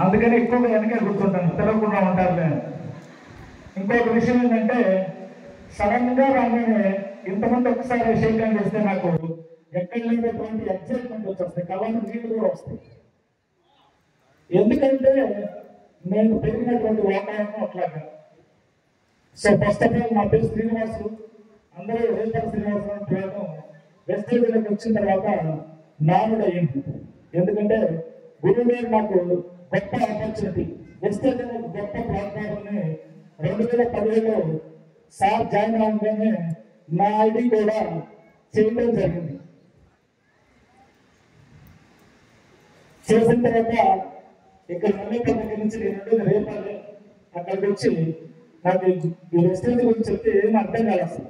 అందుకని ఎక్కువగా వెనకే కూర్చుంటాను, తిరగకుండా ఉంటారులే. ఇంకొక విషయం ఏంటంటే, సడన్గా రాగానే ఇంతమంది ఒకసారి షేక్ హ్యాండ్ చేస్తే నాకు ఎక్కడ లేనటువంటి ఎక్సైట్మెంట్ వచ్చేస్తాయి, కళ్ళకు నీళ్ళు కూడా వస్తాయి. ఎందుకంటే నేను పెరిగినటువంటి వాతావరణం అట్లాగా. సో ఫస్ట్ ఆఫ్ ఆల్ నా పేరు శ్రీనివాసు, అందరూ రేపటి శ్రీనివాసరావు పేరు. వెస్టేజ్లోకి వచ్చిన తర్వాత నానుడు అయ్యింది. ఎందుకంటే గురువు గారు నాకు గొప్ప ఆపర్చునిటీ, వెస్టేజ్ గొప్ప ప్లాట్ఫామ్ని 2017లో సార్ జాయిన్ అవ్వగానే నా ఐడి కూడా చేయడం జరిగింది. చేసిన తర్వాత ఇక్కడ మల్లేపల్లి దగ్గర నుంచి నేను ఉండేది రేపాలి. అక్కడికి వచ్చి నాకు ఈ వెస్టేజ్ గురించి చెప్తే ఏం అర్థం కాదు అసలు.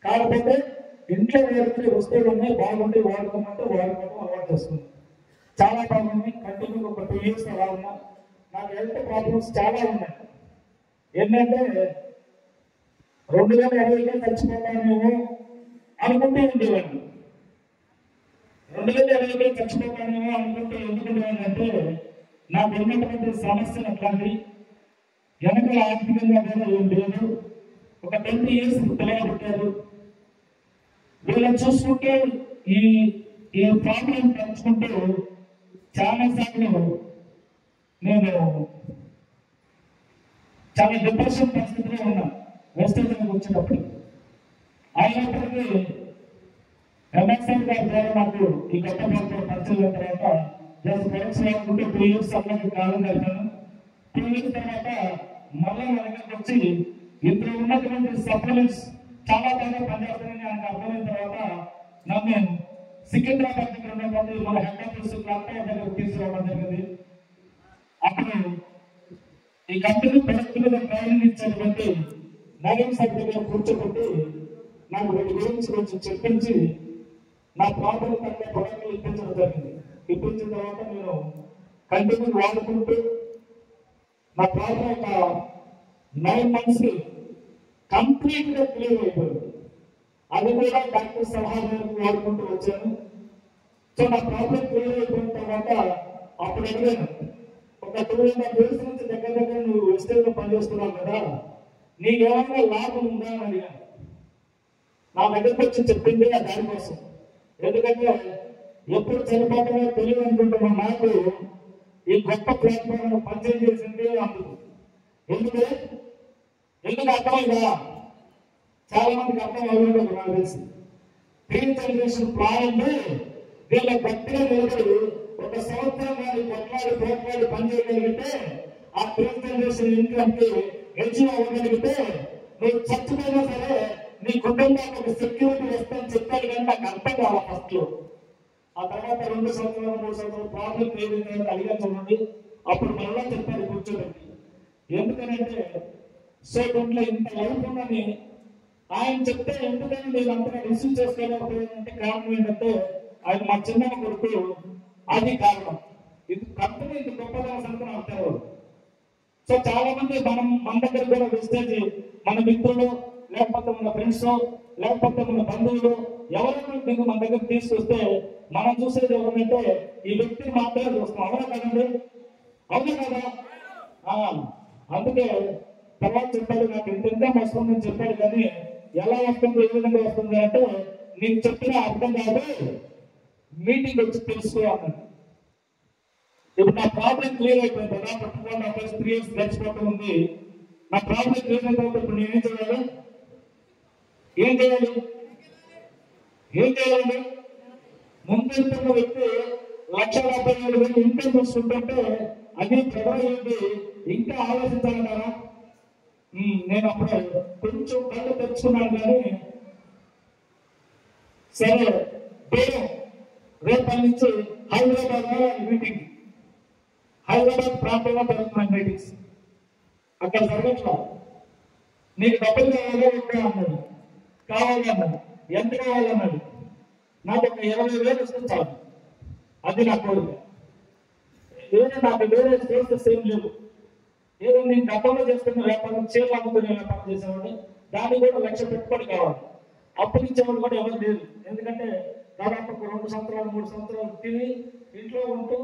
కాకపోతే ఇంట్లో వేరుకునే వస్తువులు ఉన్నాయి, బాగుండి వాడుకోమంటే వాడుకోవడం అలవాటు చేసుకున్నాను. చాలా బాగుంది. కంటిన్యూ ఒక 2 years అలా ఉన్నా. నాకు హెల్త్ ప్రాబ్లమ్స్ చాలా ఉన్నాయి. ఏంటంటే 2020లో చచ్చిపోతానేమో అనుకుంటూ ఉండేవాడిని. 2020లో చచ్చిపోతానేమో అనుకుంటూ ఎందుకుండేవాడినంటే నాకు ఉన్నటువంటి సమస్యలు అట్లాంటివి, వెనకాల ఆర్థికంగా కూడా ఏం లేదు. ఒక 20 years పిల్లలు వీళ్ళని చూసుకుంటూ ఈ ప్రాబ్లం పంచుకుంటూ చాలాసార్లు నేను చాలా డిప్రెషన్ పరిస్థితిలో ఉన్నా వెస్టేజ్కి వచ్చినప్పుడు. అయినప్పటికీ ఎంఎస్ఎల్ గారి ద్వారా నాకు ఈ గొప్ప ప్రాంతం పరిచయం తర్వాత జస్ట్ ఫ్రెండ్స్ లేకుంటే 2 years అట్లాగే కాలం గడిపాను. 2 years తర్వాత మళ్ళీ నా దగ్గరికి వచ్చి ఇందులో ఉన్నటువంటి సప్లిమెంట్స్ చాలా బాగా పనిచేస్తాయని ఆయనకు అర్థమైన తర్వాత నన్ను సికింద్రాబాద్ దగ్గర ఉన్నటువంటి మన హెడ్ ఆఫీస్ ల్యాప్టాప్ దగ్గర తీసుకురావడం జరిగింది. అప్పుడు ఈ కంపెనీ ప్రొడక్ట్ మీద ట్రైనింగ్ ఇచ్చేటువంటి నవీన్ సార్ దగ్గర కూర్చోబెట్టి నాకు వీటి గురించి కొంచెం చెప్పించి నా ప్రాబ్లం కంటే ప్రొడక్ట్లు ఇప్పించడం జరిగింది. ఇప్పించిన తర్వాత నేను కంటిన్యూ వాడుకుంటూ నా ప్రాబ్లం ఒక 9 months కంప్లీట్ గా క్లియర్ అయిపోయింది. అది కూడా డాక్టర్ సలహా మేరకు వాడుకుంటూ వచ్చాను. సో నా ప్రాబ్లం క్లియర్ అయిపోయిన తర్వాత అప్పుడు అడిగాను, ఒక 2.5 years నుంచి దగ్గర నువ్వు వెస్టేజ్ లో పనిచేస్తున్నావు కదా, నీకేమైనా లాభం ఉందా అని అడిగాను. నా దగ్గరకు వచ్చి చెప్పింది ఆ దానికోసం. ఎందుకంటే ఎప్పుడు చనిపోతామో తెలియదు అనుకుంటున్న నాకు ఈ గొప్ప ప్లాట్ఫామ్ పరిచయం చేసింది అందుకు. ఎందుకు అర్థమైందా? చాలా మందికి అర్థం అవ్వలేదు నాకు తెలిసి. 3 generation ప్లాన్ వీళ్ళ గట్టిగా నిలబడి 1 సంవత్సరం కానీ పోట్లాడి పనిచేయగలిగితే ఆ 3 generation ఇన్కమ్ కి హెచ్చు అవ్వగలిగితే నువ్వు చచ్చిపోయినా సరే నీ కుటుంబానికి ఒక సెక్యూరిటీ వస్తుందని చెప్పాడు. కానీ నాకు అర్థం కావాలి ఫస్ట్ లో. ఆ తర్వాత 2 సంవత్సరాలు 3 సంవత్సరాలు ప్రాబ్లం ఏదైతే అడిగా చూడండి. అప్పుడు మళ్ళా చెప్పాడు కూర్చోబెట్టి. ఎందుకనంటే సో దీంట్లో ఇంత లైఫ్ ఉందని ఆయన చెప్తే ఎందుకని నేను అంతగా రిసీవ్ చేసుకోలేకపోయిందంటే కారణం ఏంటంటే ఆయన మా చిన్న కొడుకు, అది కారణం. ఇది కంపెనీ ఇంత గొప్పగా సంతనం అంటారు. సో చాలా మంది మన దగ్గర కూడా వెస్టేజ్ మన మిత్రులు లేకపోతే మన ఫ్రెండ్స్ లేకపోతే మన బంధువులు ఎవరైనా మీకు మన దగ్గర తీసుకొస్తే మనం చూసేది ఎవరంటే ఈ వ్యక్తిని మాత్రమే చూస్తాం. అవునా కదండి? అవునా కదా? అందుకే తర్వాత చెప్పాడు, నాకు ఇంత వస్తుందని చెప్పాడు. కానీ ఎలా వస్తుంది, ఏ విధంగా వస్తుంది అంటే నీకు చెప్పినా అర్థం కాదు, మీటింగ్ వచ్చి తెలుసుకోవాలి. ఇప్పుడు నా ప్రాబ్లం క్లియర్ అయిపోయింది కదా, పట్టుకోండి. నా ఫస్ట్ 3 years గడిచిపోతూ ఉంది. నా ప్రాబ్లం క్లియర్ అయిపోతే ఇప్పుడు నేనేం చేయాలి? ఏం చేయాలి? ముందు వెళ్తున్న వ్యక్తి 1,57,000 ఇన్కమ్ చూసుకుంటుంటే అది ప్రధానమైంది. ఇంకా ఆలోచించాలంటారా? నేను అప్పుడు కొంచెం కళ్ళు తెచ్చుకున్నాను. కానీ సరే రేపటి నుంచి హైదరాబాద్ మీటింగ్, హైదరాబాద్ ప్రాంతంలో జరుగుతున్న మీటింగ్స్ అక్కడ జరగట్లా. నీకు డబ్బులు కావాలో ఇంకా అన్నాడు, కావాలన్నాడు. ఎంత కావాలన్నాడు? నాకు ఒక 20,000 ఇస్తే చాలు, అది నా కోరిక. ఏదో నాకు వేరే సోర్సెస్ ఏం లేవు. ఏదో నేను గతంలో చేస్తున్న వ్యాపారం, చీరలు అమ్ముకునే వ్యాపారం చేసేవాడు, దాన్ని కూడా 1,00,000 పెట్టుబడి కావాలి. అప్పులు ఇచ్చేవాళ్ళు కూడా ఎవరు లేరు. ఎందుకంటే దాదాపు 2 సంవత్సరాలు 3 సంవత్సరాలు తిని ఇంట్లో ఉంటూ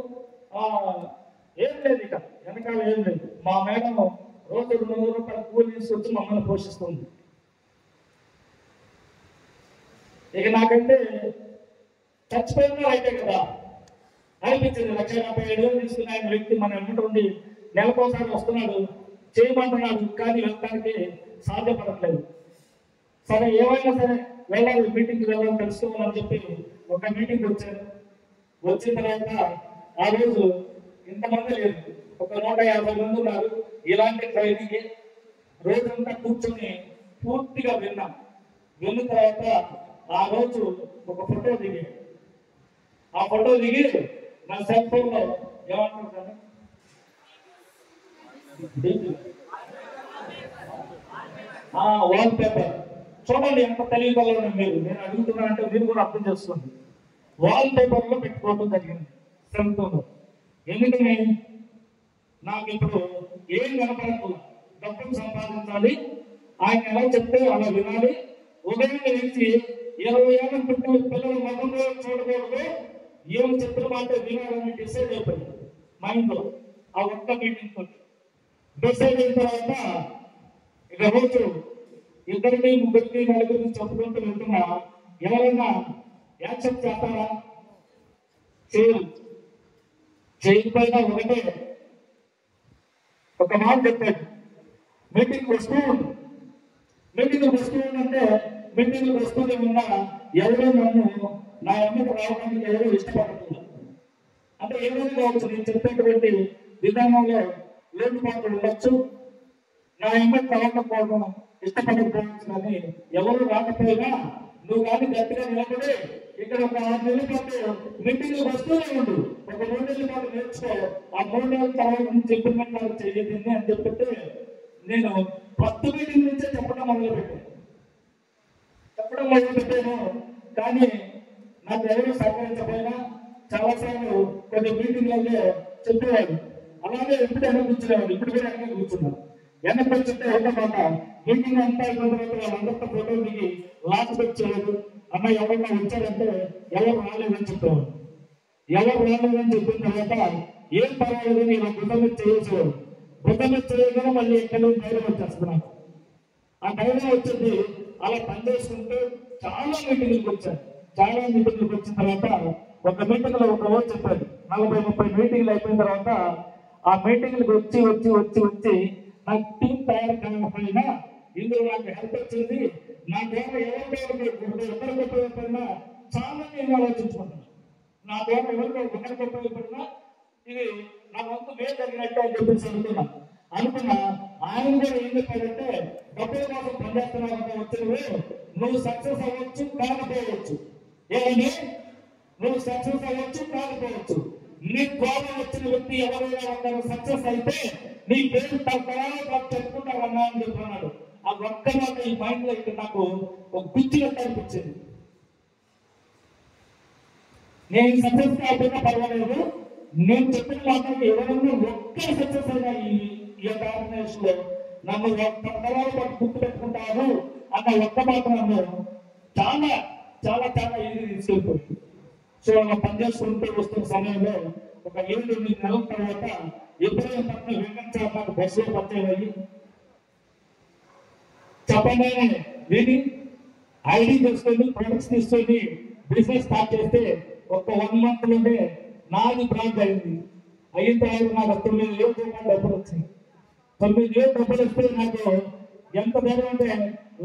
ఏం లేదు, ఇక వెనకాల ఏం లేదు. మా మేడం రోజు 200 రూపాయలు కూలి తీసుకొచ్చి మమ్మల్ని పోషిస్తుంది. ఇక నాకంటే చచ్చిపోయినా అయితే కదా అనిపించింది. 1,57,000 తీసుకుని ఆయన వ్యక్తి మన వెంట ఉండి నెలకోసారి వస్తున్నాడు, చేయమంటున్నాడు, కానీ వెళ్ళడానికి సాధ్యపడట్లేదు. సరే ఏమైనా సరే వెళ్ళాలి, మీటింగ్కి వెళ్ళాలని తెలుసుకోవాలని చెప్పి ఒక మీటింగ్ వచ్చాను. వచ్చిన తర్వాత ఆ రోజు ఇంతమంది లేదు, ఒక 150 మంది ఉన్నారు. ఇలాంటి ట్రైనింగ్ రోజంతా కూర్చొని పూర్తిగా విన్నాం. విన్న తర్వాత ఆ రోజు ఒక ఫోటో దిగి, ఆ ఫోటో దిగి నా సెల్ ఫోన్ లో ఏమంటారు వాల్ పేపర్ చూడండి, ఎంత తెలియగలరు మీరు. నేను అడుగుతున్నా అంటే మీరు కూడా అర్థం చేసుకోండి. వాల్ పేపర్ లో పెట్టుకోవడం జరిగింది సెల్ ఫోన్. ఎందుకని నాకు ఇప్పుడు ఏం కనపడకుండా డబ్బులు సంపాదించాలి, ఆయన ఎలా చెప్తే అలా వినాలి. ఉదయం నుంచి 20 ఏళ్ళ పుట్టిన పిల్లలు మతంలో చూడకూడదు, ఏం చెప్పిన మాట వినాలని డిసైడ్ అయిపోయింది మైండ్ లో. ఆ ఒక్క మీటింగ్ తోటి డిసైడ్ అయిన తర్వాత ఇక రోజు 2, 3, 4 చెప్పుకుంటూ వెళ్తున్నా. ఎవరైనా యాక్సెప్ట్ చేస్తారా? చేయకపోయినా ఒకటే ఒక మాట చెప్పాడు, మీటింగ్ వస్తూ ఉంది. మీటింగ్ వస్తూ ఉందంటే మీటింగ్ వస్తూనే ఉన్నా ఎవరో నన్ను నా అమ్మకు రావడానికి ఎవరో ఇష్టపడుతున్నారు. అంటే ఏమైనా కావచ్చు, నేను చెప్పేటువంటి విధానంలో లోటుపాట్లు ఉండొచ్చు, నా అమ్మకు రావకపోవడం ఇష్టపడకపోవచ్చు. కానీ ఎవరు రాకపోయినా నువ్వు కానీ గట్టిగా నిలబడి ఇక్కడ ఒక 6 నెలల పాటు మీటింగ్ వస్తూనే ఉండు, ఒక 3 నెలల పాటు నేర్చుకో, ఆ 3 నెలల తర్వాత చెప్పినట్టు చేయదండి అని చెప్పితే నేను 10 మీటింగ్ నుంచే చెప్పడం మొదలుపెట్టాను. కానీ నాకు ఎవరు సహకరించకపోయినా చాలాసార్లు కొన్ని మీటింగ్లలో చెప్పేవాడు. అలాగే ఎప్పుడు వెనక కూర్చునేవాడు, ఇప్పుడు కూడా వెనక కూర్చున్నాను. వెనక కూర్చుంటే ఒకమాట మీటింగ్ అంతా అయిపోయిన తర్వాత వాళ్ళందరితో ఫోటో దిగి లాస్ట్ వచ్చేవాడు. అమ్మ ఎవరైనా వచ్చారంటే ఎవరు రాలేదని చెప్పేవాడు. ఎవరు రాలేదని చెప్పిన తర్వాత ఏం పర్వాలేదని ఇలా బుద్ధం మీద చేసేవాడు. బుద్ధం మీద చేయగానే మళ్ళీ ఎక్కడ ధైర్యం వచ్చేస్తుంది నాకు. ఆ ధైర్యం వచ్చింది. అలా పనిచేసుకుంటూ చాలా మీటింగ్లకు వచ్చాను. చాలా మీటింగ్లకు వచ్చిన తర్వాత ఒక మీటింగ్ లో ఒక రోజు చెప్పారు, 40-30 మీటింగ్లు అయిపోయిన తర్వాత ఆ మీటింగ్లకు వచ్చి వచ్చి వచ్చి వచ్చి నాకు టీం తయారు కాకపోయినా ఇందులో నాకు హెల్ప్ వచ్చింది. నా ద్వారా ఎవరికి ఉపయోగపడినా చాలా నేను ఆలోచించుకుంటున్నాను. నా ద్వారా ఒకరికి ఉపయోగపడినా ఇది నా వంతు మేలు జరిగినట్టు అని చెప్పేసి అనుకున్నా. ఆయన కూడా ఏం చెప్పారంటే, డబ్బుల కోసం పనిచేస్తున్నావు వచ్చినవి, నువ్వు సక్సెస్ అవ్వచ్చు కాకపోవచ్చు. ఏమని? నువ్వు సక్సెస్ అవ్వచ్చు కాకపోవచ్చు. నీ ద్వారా వచ్చిన వ్యక్తి ఎవరైనా ఒకరు సక్సెస్ అయితే నీ పేరు తరతరాలు చెప్పుకుంటావన్నా అని చెప్పన్నాడు. ఆ ఒక్క మాట ఈ మైండ్ లో ఇక్కడ నాకు ఒక గుర్తున్నట్టు అనిపించింది. నేను సక్సెస్ కాకపోయినా పర్వాలేదు, నేను చెప్పిన మాటకి ఎవరైనా ఒక్కరు సక్సెస్ అయినా ఈ ఆర్గనైజేషన్ లో నన్ను తరతరాలు పాటు గుర్తు పెట్టుకుంటారు అన్న ఒక్క మాట నన్ను చాలా చాలా చాలా ఇది తీసుకెళ్ళిపోయింది. సో అలా పనిచేసుకుంటూ వస్తున్న సమయంలో ఒక 7-8 నెలల తర్వాత ఎప్పుడైనా పక్కన వెంకట నాకు బస్సులో పరిచయం అయ్యి చెప్పండి విని ఐడి చేసుకొని ప్రొడక్ట్స్ తీసుకొని బిజినెస్ స్టార్ట్ చేస్తే ఒక 1 month లోనే నాది బ్రాంచ్ అయింది. అయిన తర్వాత నాకు 9,000 రూపాయలు డబ్బులు వచ్చింది. 9,000 డబ్బులు వస్తే నాకు ఎంత ధైర్యం అంటే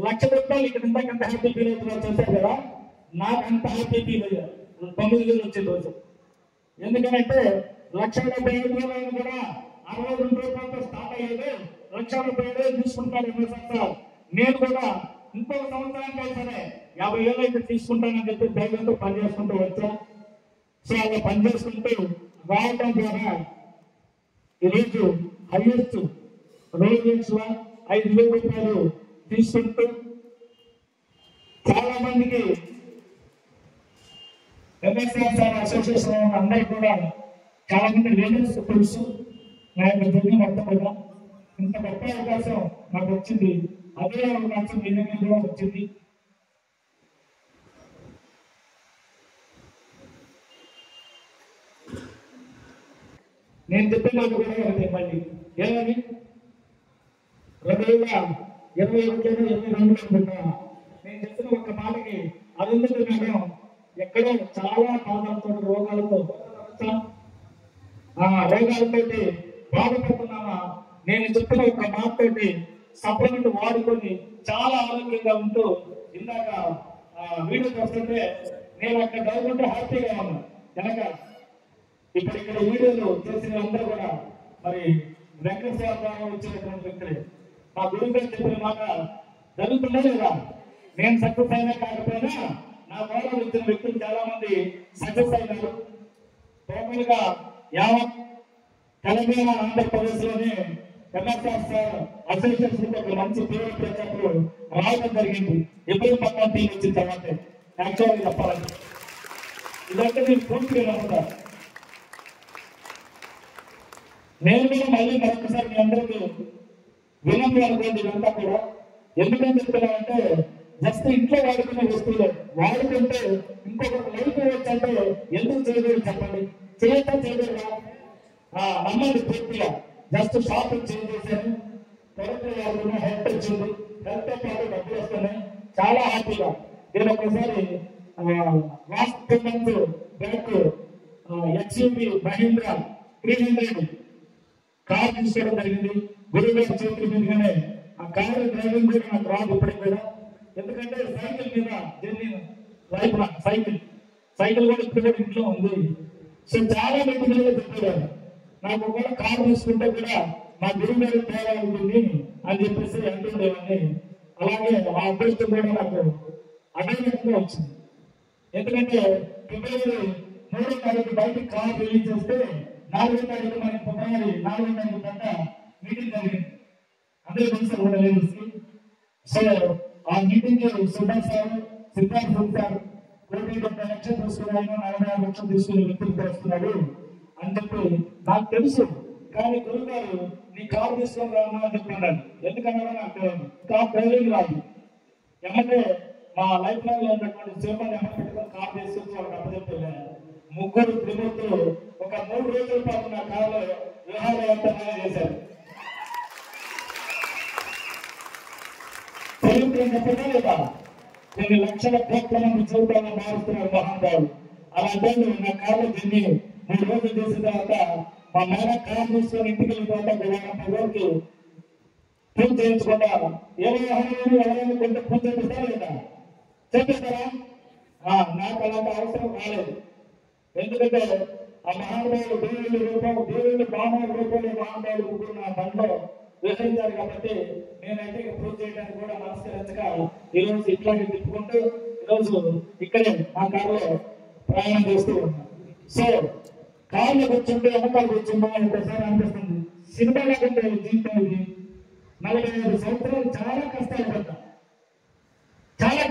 1,00,000 రూపాయలు ఇక్కడ ఇంతకంత హ్యాపీ ఫీల్ అవుతున్నారు చేశారు కదా, నాకు అంత హ్యాపీ ఫీల్ అయ్యారు 9,000 వచ్చే రోజు. ఎందుకంటే 1,75,000 కూడా 62 రూపాయలతో స్టార్ట్ అయ్యేది. 1,70,000 తీసుకుంటారు ఎంఎస్ఆర్. నేను కూడా ఇంకొక సంవత్సరానికి అయితేనే 50,000 అయితే తీసుకుంటానని చెప్పి ధైర్యంతో పనిచేసుకుంటూ వచ్చా. సో అలా పనిచేసుకుంటూ రావటం ద్వారా ఈరోజు హైయెస్ట్ రోజు 5,000 రూపాయలు తీసుకుంటూ చాలా మందికి ఎంఎస్ఆర్ అసోసియేషన్ అందరూ కూడా చాలా మంది లీడర్స్ తెలుసు. నా యొక్క జర్నీ మొత్తం కూడా ఇంత గొప్ప అవకాశం నాకు వచ్చింది. అదే అవకాశం మీ దగ్గర కూడా వచ్చింది. నేను చెప్పిన మాట కూడా మళ్ళీ ఏమని 2021 అనుకుంటా నేను చెప్పిన ఒక్క మాటకి అరుంధతి మేడం ఎక్కడో చాలా బాధలతో రోగాలతో బాధపడుతున్నామా నేను చెప్పిన ఒక్క మాటతోటి సప్లిమెంట్ వాడుకొని చాలా ఆరోగ్యంగా ఉంటూ ఇందాక వీడియో చూస్తుంటే నేను అక్కడ డౌకుంటే హ్యాపీగా ఉన్నా కనుక ఇప్పుడు ఇక్కడ వీడియోలు చేసిన అందరూ కూడా మరి వెంకటేశ్వర ద్వారా వచ్చినటువంటి వ్యక్తులే మా గురువు గారు చెప్పిన మాట జరుగుతుందా లేదా నేను సక్సెస్ అయినా కాకపోయినా నా ద్వారా వచ్చిన వ్యక్తులు చాలా మంది సక్సెస్ అయినారు టోటల్ గా యావత్ తెలంగాణ ఆంధ్రప్రదేశ్ లోనే ఎంఎస్ఆర్ సార్ అసోసియేషన్ ఒక మంచి పేరు ప్రఖ్యాతులు రావడం జరిగింది ఎప్పుడు పక్కన టీం వచ్చిన తర్వాత యాక్చువల్గా చెప్పాలంటే ఇదంటే నేను పూర్తిగా నమ్ముతాను నేను కూడా మళ్ళీ మరొకసారి మీ అందరికీ వినండి అనుకోండి ఇదంతా కూడా ఎందుకని చెప్తున్నానంటే జస్ట్ ఇంట్లో వాడుకునే వస్తువులు వాడుకుంటే ఇంకొకటి లైఫ్ వచ్చంటే ఎందుకు చేయలేదు చెప్పండి చేయటం చేయలేదా నమ్మండి పూర్తిగా జస్ట్ షాప్ చేంజ్ చేశాను ప్రొడక్ట్ వాడుకున్నా హెల్త్ వచ్చింది హెల్త్ తో పాటు డబ్బులు వస్తున్నాయి చాలా హ్యాపీగా నేను ఒకసారి last 2 months back HUV Mahindra 300 car తీసుకోవడం జరిగింది గురువు గారి చేతుల మీదుగానే ఆ కారు డ్రైవింగ్ కూడా నాకు రాదు ఇప్పటికి కూడా ఎందుకంటే సైకిల్ మీద లైఫ్ సైకిల్ కూడా ఇప్పుడు కూడా ఇంట్లో ఉంది సో చాలా మంది మీద చెప్పారు నాకు ఒకవేళ కారు తీసుకుంటే కూడా మా గురువు గారి తేడా ఉంటుంది అని చెప్పేసి అంటుండేవాడిని అలాగే ఆ అదృష్టం కూడా నాకు అడ్డంగా వచ్చింది ఎందుకంటే ఫిబ్రవరి 3వ తారీఖు బయటకు కారు రిలీజ్ చేస్తే 4వ తారీఖు మనకి ఫిబ్రవరి 4వ తారీఖు దాకా మీటింగ్ జరిగింది అదే తెలుసు కూడా లేదు సో ఆ meeting Subhash sir Siddhartha sir 1,70 లక్షలు తీసుకున్నాను 45 లక్షలు తీసుకునే వ్యక్తులు వస్తున్నాడు అని చెప్పి నాకు తెలుసు కానీ గురువు గారు నీ కారు తీసుకొని రామా అని చెప్తున్నాడు ఎందుకన్నా నాకు కారు డ్రైవింగ్ రాదు ఎమ్మెల్యే మా లైఫ్ లైన్ లో ఉన్నటువంటి శివపాన్ని ఎమ్మెల్యే పెట్టుకొని కారు తీసుకొచ్చి వాళ్ళకి అప్పచెప్తే 3 త్రిమూర్తులు ఒక 3 రోజుల పాటు నా కారులో విహారయాత్రగా చేశారు చెప్పదా లేదా కొన్ని లక్షల కోట్ల మంది జీవితాలను మారుస్తున్నారు మహానుభావులు అలాంటి నా కారులో తిని 3 రోజులు చేసిన తర్వాత మా మేడం కారు తీసుకొని ఇంటికి వెళ్ళిన తర్వాత 1,50 రోజులు పూజ చేయించుకుంటా ఎవరైనా కొంత పూజ చేపిస్తారా లేదా చేపిస్తారా నాకు అలాంటి అవసరం రాలేదు ఎందుకంటే ఆ మహానుభావులు దేవుళ్ళు బాణాల రూపంలో మహానుభావులు ముగ్గురు నా బండ్లో విహరించారు కాబట్టి నేనైతే పూజ చేయడానికి కూడా మనస్కరించక ఈరోజు ఇట్లాగే తిప్పుకుంటూ ఈరోజు ఇక్కడే మా కారులో ప్రయాణం చేస్తూ ఉన్నాను సో కారులో కూర్చుంటే వెనకాల కూర్చుందా ఒకసారి అనిపిస్తుంది సినిమా లేకుంటే జీవితం ఇది 45 సంవత్సరాలు చాలా కష్టాలు పడ్డా చాలా